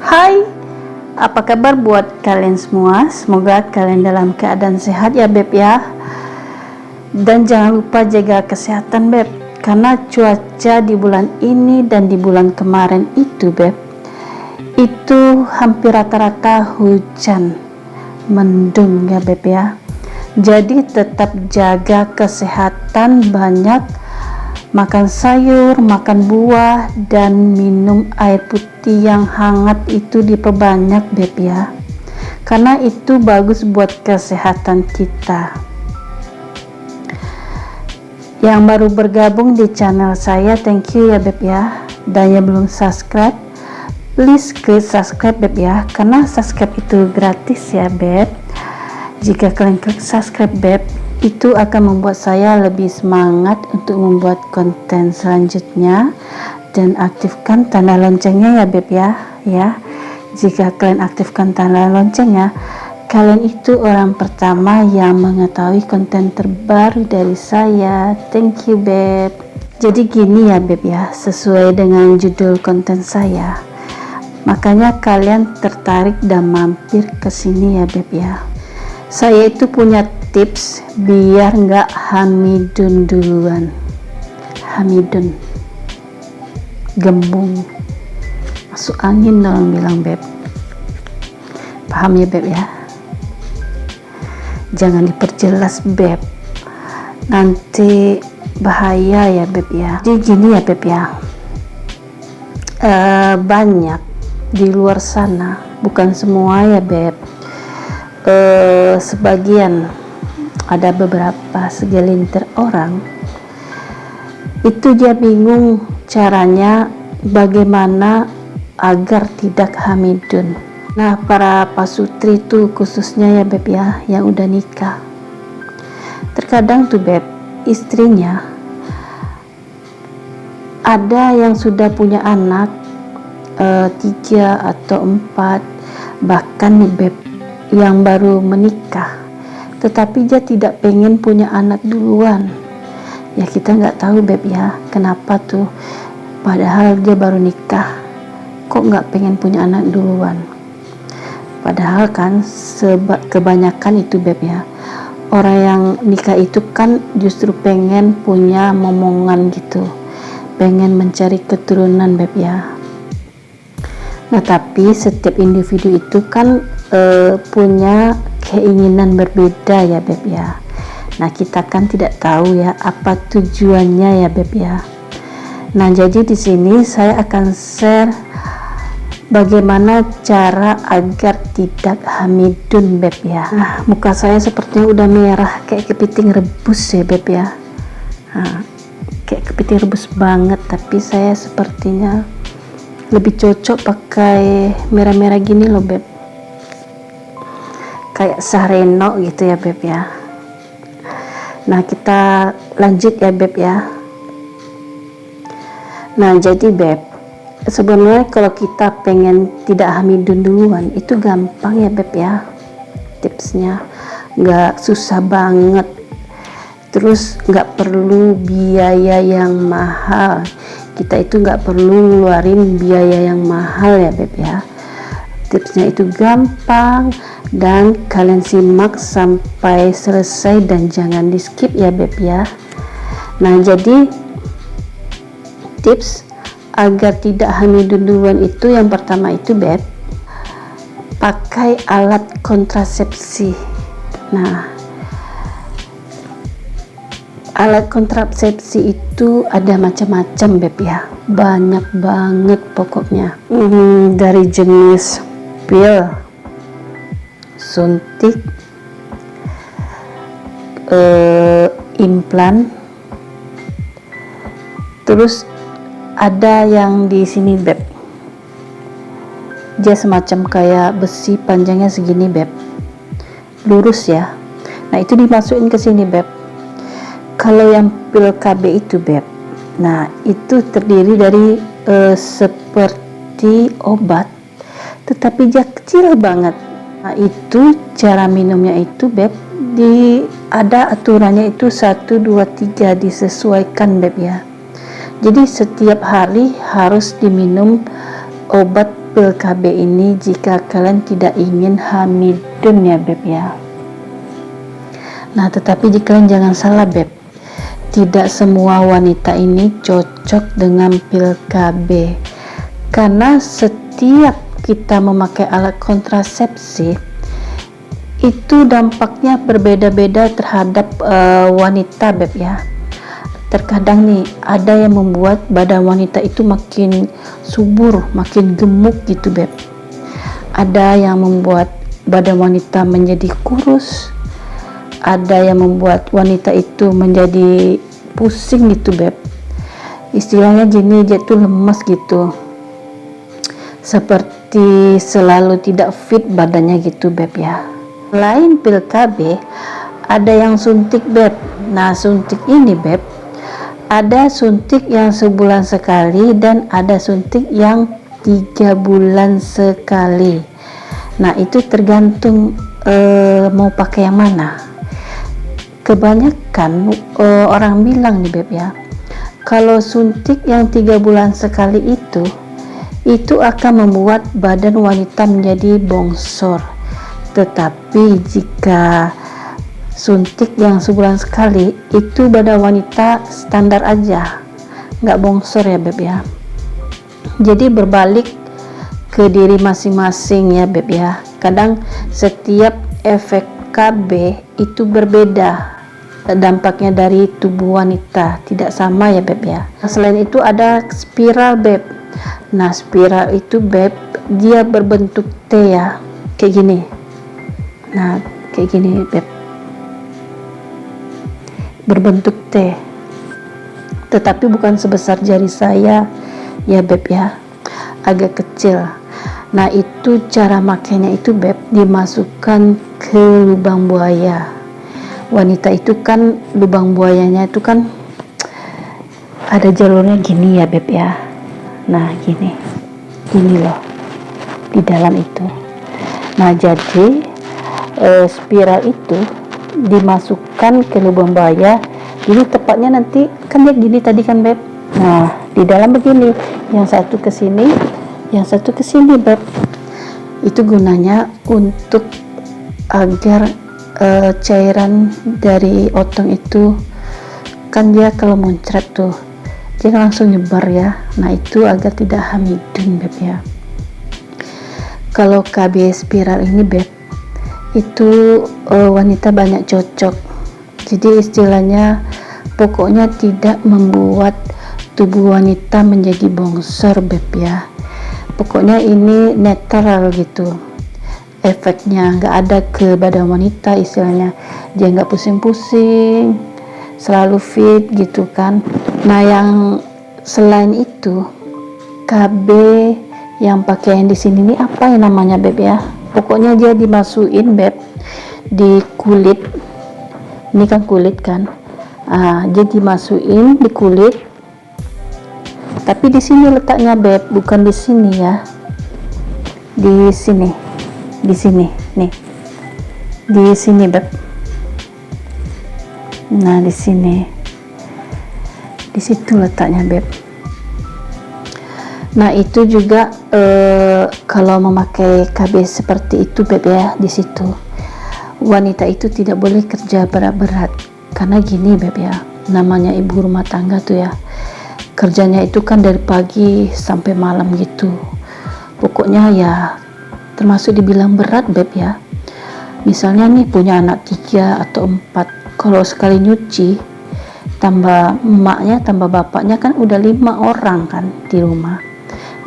Hai, apa kabar buat kalian semua? Semoga kalian dalam keadaan sehat ya Beb ya. Dan jangan lupa jaga kesehatan Beb, karena cuaca di bulan ini dan di bulan kemarin itu Beb, itu hampir rata-rata hujan, mendung ya Beb ya. Jadi tetap jaga kesehatan, banyak makan sayur, makan buah, dan minum air putih yang hangat itu diperbanyak Beb ya, karena itu bagus buat kesehatan kita. Yang baru bergabung di channel saya, thank you ya Beb ya. Dan yang belum subscribe, please klik subscribe Beb ya, karena subscribe itu gratis ya Beb. Jika kalian klik subscribe Beb, itu akan membuat saya lebih semangat untuk membuat konten selanjutnya. Dan aktifkan tanda loncengnya ya Beb ya. Jika kalian aktifkan tanda loncengnya, kalian itu orang pertama yang mengetahui konten terbaru dari saya. Thank you Beb. Jadi gini ya Beb ya, sesuai dengan judul konten saya, makanya kalian tertarik dan mampir ke sini ya Beb ya. Saya itu punya tips biar nggak hamidun duluan. Hamidun, gembung, masuk angin dong bilang Beb. Paham ya Beb ya? Jangan diperjelas Beb, nanti bahaya ya Beb ya. Jadi gini ya Beb ya, banyak di luar sana, bukan semua ya Beb, sebagian, ada beberapa segelintir orang itu dia bingung caranya bagaimana agar tidak hamidun. Nah, para pasutri itu khususnya ya Beb ya, yang udah nikah, terkadang tuh Beb, istrinya ada yang sudah punya anak 3 atau 4, bahkan nih Beb yang baru menikah, tetapi dia tidak pengen punya anak duluan. Ya kita nggak tahu Beb ya, kenapa tuh, padahal dia baru nikah kok nggak pengen punya anak duluan. Padahal kan kebanyakan itu Beb ya, orang yang nikah itu kan justru pengen punya momongan gitu, pengen mencari keturunan Beb ya. Nah tapi setiap individu itu kan punya keinginan berbeda ya Beb ya. Nah kita kan tidak tahu ya apa tujuannya ya Beb ya. Nah jadi di sini saya akan share bagaimana cara agar tidak hamidun Beb ya. Nah, muka saya sepertinya udah merah kayak kepiting rebus ya Beb ya. Nah, kayak kepiting rebus banget, tapi saya sepertinya lebih cocok pakai merah-merah gini loh Beb, kayak sareno gitu ya Beb ya. Nah kita lanjut ya Beb ya. Nah jadi Beb, sebenarnya kalau kita pengen tidak hamidun duluan itu gampang ya Beb ya, tipsnya nggak susah banget, terus nggak perlu biaya yang mahal. Kita itu nggak perlu ngeluarin biaya yang mahal ya Beb ya. Tipsnya itu gampang, dan kalian simak sampai selesai dan jangan di skip ya Beb ya. Nah jadi tips agar tidak hamidun duluan itu yang pertama itu Beb, pakai alat kontrasepsi. Nah alat kontrasepsi itu ada macam-macam Beb ya, banyak banget pokoknya, dari jenis pil, suntik, implan, terus ada yang di sini Beb, dia semacam kayak besi, panjangnya segini Beb, lurus ya. Nah itu dimasukin ke sini Beb. Kalau yang pil KB itu Beb, nah itu terdiri dari seperti obat, tetapi dia kecil banget. Nah itu cara minumnya itu Beb, ada aturannya itu 1, 2, 3, disesuaikan Beb ya. Jadi setiap hari harus diminum obat pil KB ini jika kalian tidak ingin hamidun ya beb ya. Nah tetapi jika kalian jangan salah beb, tidak semua wanita ini cocok dengan pil KB, karena setiap kita memakai alat kontrasepsi itu dampaknya berbeda-beda terhadap wanita beb ya. Terkadang nih ada yang membuat badan wanita itu makin subur, makin gemuk gitu beb. Ada yang membuat badan wanita menjadi kurus, ada yang membuat wanita itu menjadi pusing gitu beb. Istilahnya gini, dia tuh lemas gitu, seperti selalu tidak fit badannya gitu beb ya. Selain pil KB, ada yang suntik beb. Nah suntik ini beb, ada suntik yang sebulan sekali dan ada suntik yang 3 bulan sekali. Nah itu tergantung mau pakai yang mana. Kebanyakan orang bilang nih beb ya, kalau suntik yang 3 bulan sekali itu akan membuat badan wanita menjadi bongsor. Tetapi jika suntik yang sebulan sekali itu badan wanita standar aja, nggak bongsor ya beb ya. Jadi berbalik ke diri masing-masing ya beb ya. Kadang setiap efek KB itu berbeda dampaknya dari tubuh wanita, tidak sama ya beb ya. Selain itu ada spiral beb. Nah spiral itu beb, dia berbentuk T ya, kayak gini. Nah kayak gini beb, berbentuk T, tetapi bukan sebesar jari saya ya beb ya, agak kecil. Nah itu cara makainya itu beb, dimasukkan ke lubang buaya. Wanita itu kan lubang buayanya itu kan ada jalurnya gini ya beb ya. Nah gini loh di dalam itu. Nah jadi spiral itu dimasukkan ke lubang buaya. Jadi tepatnya nanti kan dia gini tadi kan beb. Nah di dalam begini, yang satu ke sini, yang satu ke sini beb. Itu gunanya untuk agar cairan dari otong itu kan dia kalau muncrat tuh dia langsung nyebar ya. Nah itu agar tidak hamidun beb ya. Kalau KB spiral ini beb, itu wanita banyak cocok. Jadi istilahnya pokoknya tidak membuat tubuh wanita menjadi bongsor beb ya. Pokoknya ini netral gitu efeknya, nggak ada ke badan wanita, istilahnya dia nggak pusing-pusing, selalu fit gitu kan. Nah yang selain itu KB yang pakaian di sini nih apa yang namanya beb ya, pokoknya dia dimasukin beb di kulit. Ini kan kulit kan, dia dimasukin di kulit, tapi di sini letaknya beb, bukan di sini ya, di sini nih, di sini beb. Nah di sini, di situ letaknya beb. Nah itu juga kalau memakai KB seperti itu beb ya, di situ wanita itu tidak boleh kerja berat-berat, karena gini beb ya, namanya ibu rumah tangga tuh ya, kerjanya itu kan dari pagi sampai malam gitu. Pokoknya ya termasuk dibilang berat beb ya. Misalnya nih punya anak 3 atau 4, kalau sekali nyuci tambah emaknya tambah bapaknya kan udah 5 orang kan di rumah.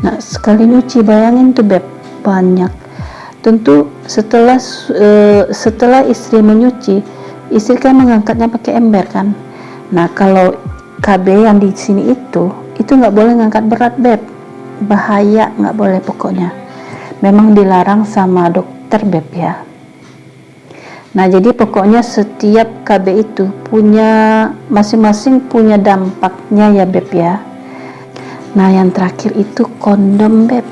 Nah sekali nyuci bayangin tuh beb, banyak. Tentu setelah istri menyuci, istri kan mengangkatnya pakai ember kan. Nah kalau KB yang di sini itu nggak boleh ngangkat berat beb, bahaya, nggak boleh pokoknya. Memang dilarang sama dokter beb ya. Nah jadi pokoknya setiap KB itu punya masing-masing punya dampaknya ya beb ya. Nah yang terakhir itu kondom beb.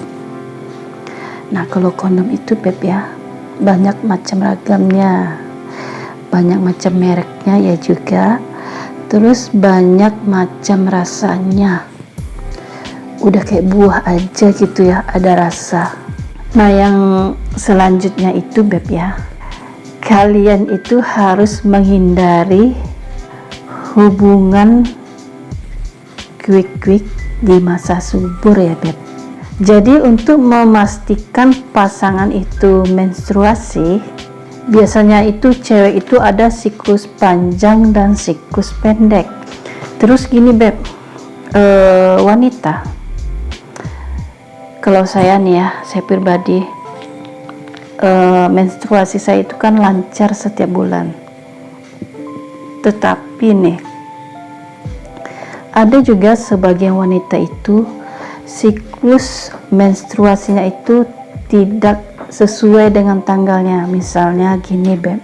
Nah kalau kondom itu beb ya, banyak macam ragamnya, banyak macam mereknya ya juga, terus banyak macam rasanya. udah kayak buah aja gitu ya, ada rasa. Nah yang selanjutnya itu beb ya, kalian itu harus menghindari hubungan quick di masa subur ya beb. Jadi untuk memastikan pasangan itu menstruasi, biasanya itu cewek itu ada siklus panjang dan siklus pendek. Terus gini beb, wanita, kalau saya nih ya, saya pribadi, menstruasi saya itu kan lancar setiap bulan. Tetapi nih, ada juga sebagian wanita itu siklus menstruasinya itu tidak sesuai dengan tanggalnya. Misalnya gini beb,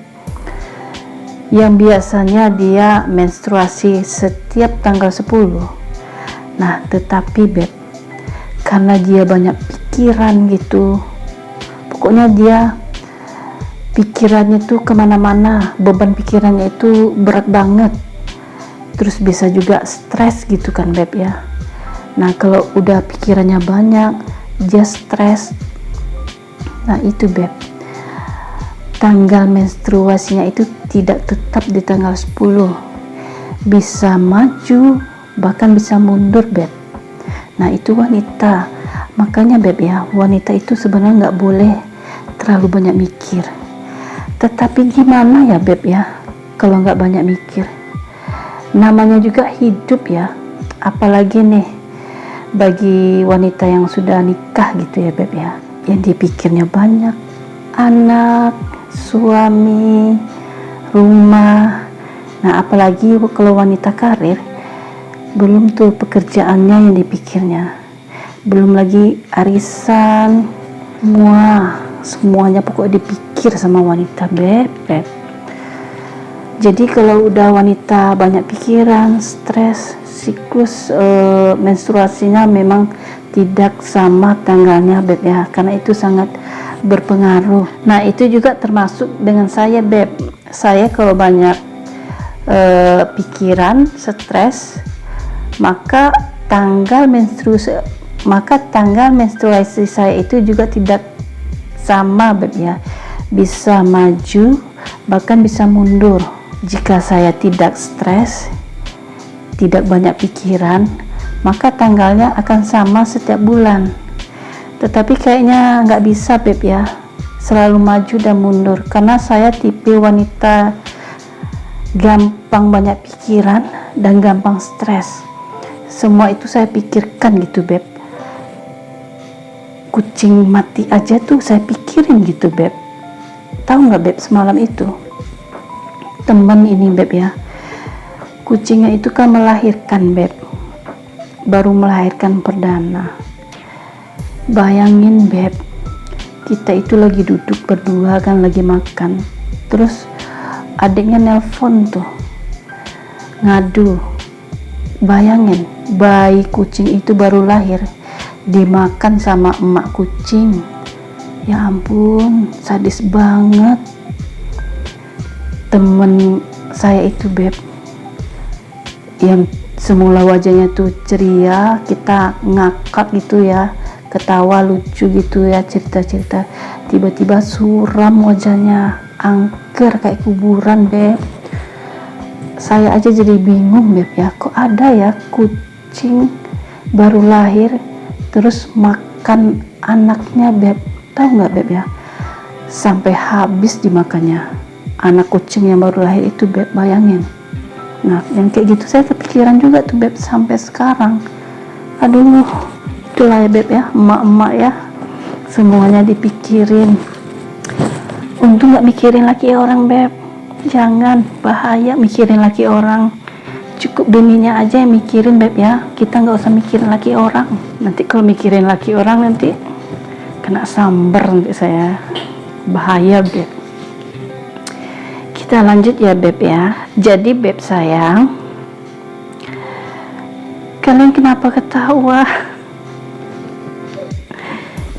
yang biasanya dia menstruasi setiap tanggal 10. Nah tetapi beb, karena dia banyak pikiran gitu, pokoknya dia pikirannya tuh kemana-mana, beban pikirannya itu berat banget, terus bisa juga stres gitu kan beb ya. Nah kalau udah pikirannya banyak, dia stres, nah itu beb, tanggal menstruasinya itu tidak tetap di tanggal 10, bisa maju bahkan bisa mundur beb. Nah itu wanita, makanya beb ya, wanita itu sebenarnya nggak boleh terlalu banyak mikir. Tetapi gimana ya beb ya, kalau nggak banyak mikir, namanya juga hidup ya, apalagi nih bagi wanita yang sudah nikah gitu ya beb ya, yang dipikirnya banyak, anak, suami, rumah. Nah apalagi kalau wanita karir, belum tuh pekerjaannya yang dipikirnya, belum lagi arisan, semuanya pokoknya dipikir sama wanita beb. Jadi kalau udah wanita banyak pikiran, stres, siklus menstruasinya memang tidak sama tanggalnya beb ya, karena itu sangat berpengaruh. Nah itu juga termasuk dengan saya beb. Saya kalau banyak pikiran, stres, maka tanggal menstruasi saya itu juga tidak sama beb ya, bisa maju bahkan bisa mundur. Jika saya tidak stres, tidak banyak pikiran, maka tanggalnya akan sama setiap bulan. Tetapi kayaknya nggak bisa beb ya, selalu maju dan mundur, karena saya tipe wanita gampang banyak pikiran dan gampang stres. Semua itu saya pikirkan gitu beb, kucing mati aja tuh saya pikirin gitu beb. Tahu nggak beb, semalam itu teman ini beb ya, kucingnya itu kan melahirkan beb, baru melahirkan perdana. Bayangin beb, kita itu lagi duduk berdua kan, lagi makan, terus adiknya nelpon tuh ngadu. Bayangin, bayi kucing itu baru lahir dimakan sama emak kucing. Ya ampun, sadis banget. Temen saya itu beb, yang semula wajahnya tuh ceria, kita ngakak gitu ya, ketawa lucu gitu ya, cerita-cerita, tiba-tiba suram wajahnya, angker kayak kuburan beb. Saya aja jadi bingung beb ya, kok ada ya kucing baru lahir terus makan anaknya beb. Tahu nggak beb ya, sampai habis dimakannya anak kucing yang baru lahir itu beb, bayangin. Nah yang kayak gitu saya kepikiran juga tuh beb sampai sekarang. Aduh, itulah ya beb ya, emak-emak ya, semuanya dipikirin. Untung nggak mikirin laki orang beb, jangan, bahaya mikirin laki orang. Cukup bininya aja yang mikirin beb ya, kita nggak usah mikirin laki orang. Nanti kalau mikirin laki orang nanti kena samber nanti saya, bahaya beb. Kita lanjut ya beb ya. Jadi beb sayang, kalian kenapa ketawa?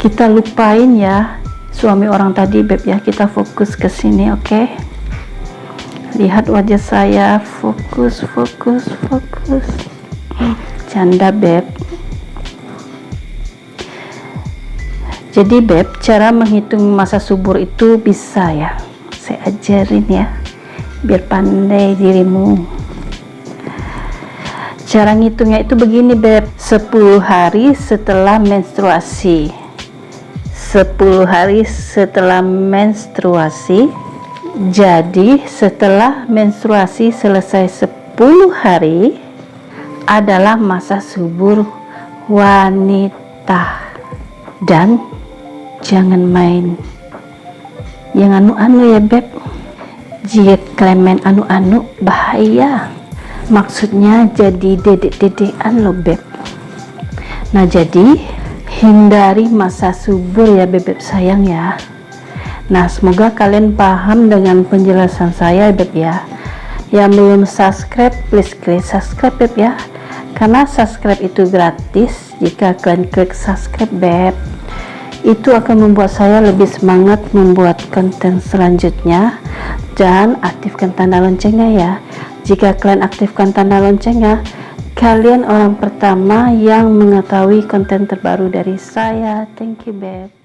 Kita lupain ya suami orang tadi beb ya, kita fokus ke sini, oke? Lihat wajah saya, fokus. Canda beb. Jadi beb, cara menghitung masa subur itu bisa ya, saya ajarin ya, biar pandai dirimu. Cara ngitungnya itu begini beb, 10 hari setelah menstruasi. 10 hari setelah menstruasi. Jadi setelah menstruasi selesai 10 hari adalah masa subur wanita. Dan jangan main yang anu-anu ya beb, jika kalian anu-anu bahaya, maksudnya jadi dedek-dedekan lo beb. Nah jadi hindari masa subur ya bebek sayang ya. Nah semoga kalian paham dengan penjelasan saya beb ya. Yang belum subscribe please klik subscribe beb ya, karena subscribe itu gratis. Jika kalian klik subscribe beb, itu akan membuat saya lebih semangat membuat konten selanjutnya. Dan aktifkan tanda loncengnya ya. Jika kalian aktifkan tanda loncengnya, kalian orang pertama yang mengetahui konten terbaru dari saya. Thank you beb.